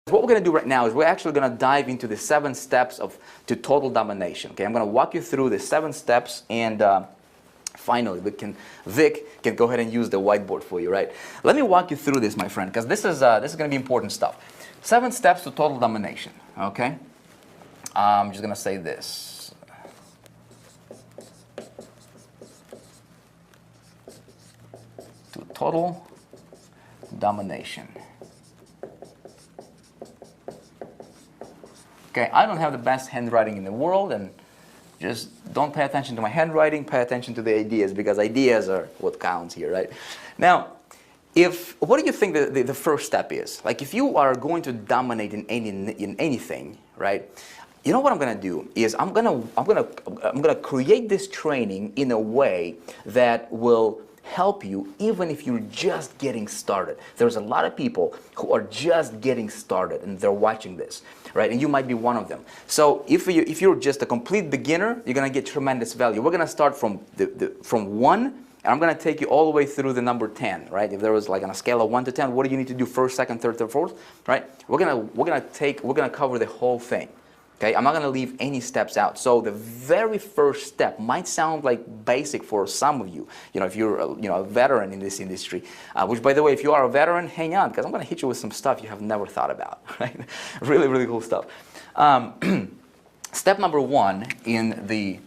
What we're going to do right now is we're actually going to dive into the 7 steps to total domination. Okay, I'm going to walk you through the 7 steps, and finally, Vic can go ahead and use the whiteboard for you, right? Let me walk you through this, my friend, because this is going to be important stuff. 7 steps to total domination. Okay, I'm just going to say this. To total domination. Okay, I don't have the best handwriting in the world, and just don't pay attention to my handwriting, pay attention to the ideas, because ideas are what counts here, right? Now, what do you think the first step is? Like, if you are going to dominate in anything, right? You know what I'm going to do is I'm going to create this training in a way that will help you even if you're just getting started. There's a lot of people who are just getting started and they're watching this, right? And you might be one of them. So if you're just a complete beginner, you're going to get tremendous value. We're going to start from from 1, and I'm going to take you all the way through the number 10, right? If there was like on a scale of 1 to 10, what do you need to do first, second, third, fourth, right? We're going to cover the whole thing. Okay, I'm not going to leave any steps out. So the very first step might sound like basic for some of you. You know, if you're a veteran in this industry, which, by the way, if you are a veteran, hang on, because I'm going to hit you with some stuff you have never thought about. Right? Really, really cool stuff. Step number 1 in the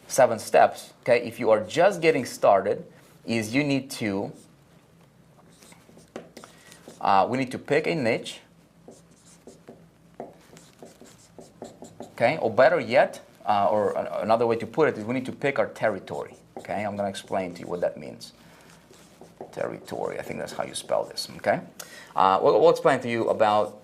7 steps. Okay, if you are just getting started, is you need to we need to pick a niche. Okay, or better yet, or another way to put it is we need to pick our territory. Okay, I'm going to explain to you what that means. Territory, I think that's how you spell this. Okay, we'll explain to you about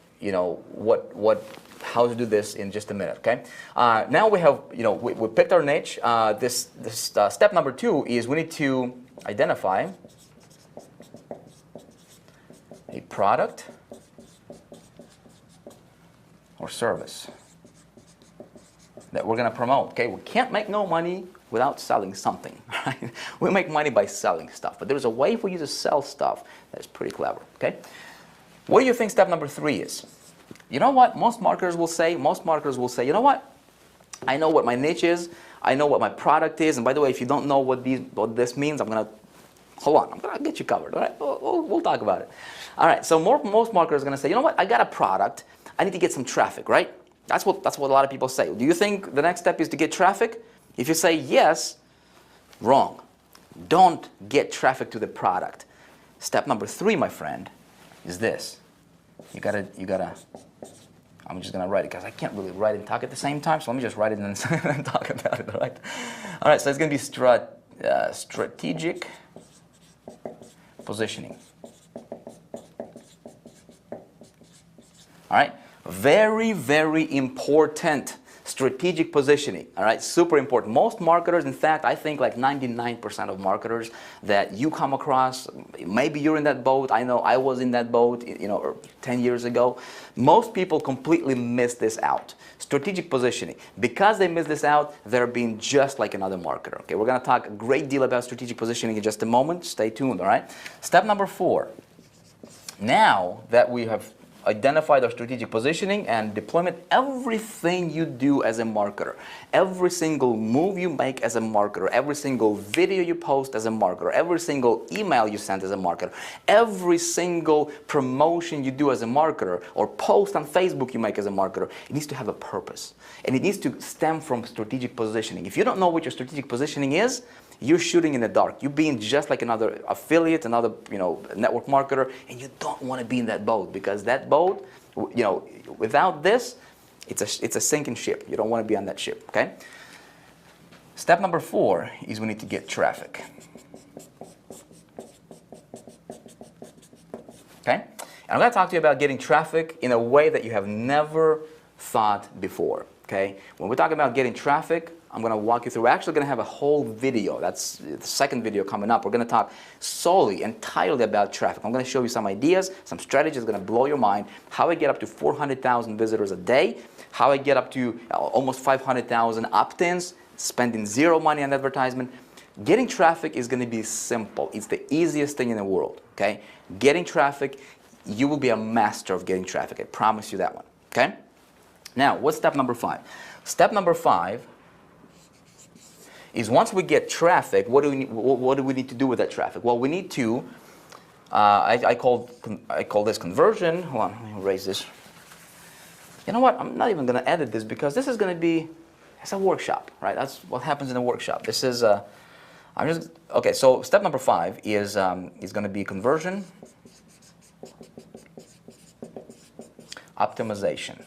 how to do this in just a minute. Okay, now we have we picked our niche. This step number 2 is we need to identify a product or service that we're going to promote. Okay, we can't make no money without selling something, right? We make money by selling stuff, but there's a way for you to sell stuff that's pretty clever. Okay, what do you think step number 3 is? You know what most marketers will say? Most marketers will say, you know what? I know what my niche is. I know what my product is. And by the way, if you don't know what this means, I'm going to get you covered. All right, we'll talk about it. All right, so most marketers are going to say, you know what? I got a product. I need to get some traffic, right? That's what a lot of people say. Do you think the next step is to get traffic? If you say yes, wrong. Don't get traffic to the product. Step number 3, my friend, is this. You gotta. I'm just gonna write it because I can't really write and talk at the same time. So let me just write it and then talk about it. All right. All right. So it's gonna be strategic positioning. All right. Very, very important. Strategic positioning. All right, super important. Most marketers, in fact, I think like 99% of marketers that you come across, maybe you're in that boat. I know I was in that boat, 10 years ago. Most people completely miss this out. Strategic positioning. Because they miss this out, they're being just like another marketer. Okay, we're going to talk a great deal about strategic positioning in just a moment. Stay tuned. All right. Step number 4. Now that we have identified our strategic positioning and deployment, everything you do as a marketer, every single move you make as a marketer, every single video you post as a marketer, every single email you send as a marketer, every single promotion you do as a marketer or post on Facebook you make as a marketer, it needs to have a purpose. And it needs to stem from strategic positioning. If you don't know what your strategic positioning is, you're shooting in the dark. You're being just like another affiliate, another network marketer, and you don't want to be in that boat, because that boat, without this, it's a sinking ship. You don't want to be on that ship. Okay. Step number 4 is we need to get traffic. Okay. And I'm going to talk to you about getting traffic in a way that you have never thought before. Okay. When we're talking about getting traffic, I'm going to walk you through. We're actually going to have a whole video. That's the second video coming up. We're going to talk solely, entirely about traffic. I'm going to show you some ideas, some strategies going to blow your mind. How I get up to 400,000 visitors a day. How I get up to almost 500,000 opt-ins, spending zero money on advertisement. Getting traffic is going to be simple. It's the easiest thing in the world. Okay? Getting traffic. you will be a master of getting traffic. I promise you that one. Okay? Now, what's step number 5? Step number 5 is once we get traffic, what do we need to do with that traffic? Well, we need to, I call this conversion. Hold on, let me erase this. You know what? I'm not even going to edit this because this is going to be, it's a workshop, right? That's what happens in a workshop. This is, okay, so step number 5 is going to be conversion optimization.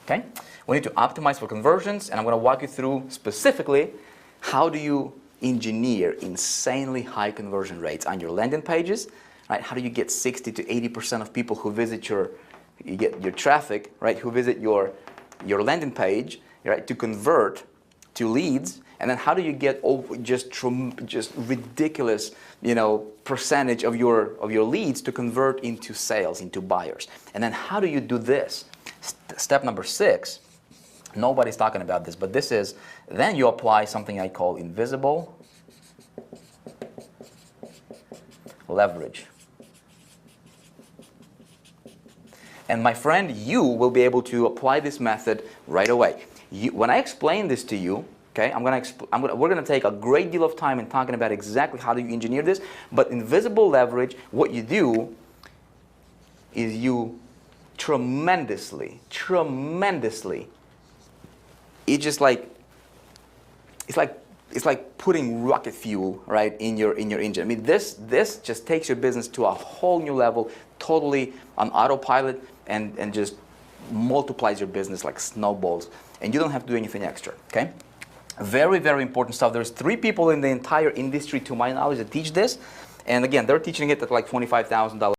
Okay? We need to optimize for conversions, and I'm going to walk you through specifically how do you engineer insanely high conversion rates on your landing pages, right? How do you get 60 to 80% of people who visit your traffic, right? Who visit your landing page, right? To convert to leads, and then how do you get just ridiculous, percentage of your leads to convert into sales, into buyers, and then how do you do this? Step number 6. Nobody's talking about this, but this is, then you apply something I call invisible leverage. And my friend, you will be able to apply this method right away. When I explain this to you, okay, we're going to take a great deal of time in talking about exactly how do you engineer this, but invisible leverage, what you do is you tremendously, it's like putting rocket fuel, right, in your engine. I mean, this just takes your business to a whole new level, totally on autopilot, and just multiplies your business like snowballs, and you don't have to do anything extra. Okay, very, very important stuff. There's 3 people in the entire industry, to my knowledge, that teach this, and again, they're teaching it at like $25,000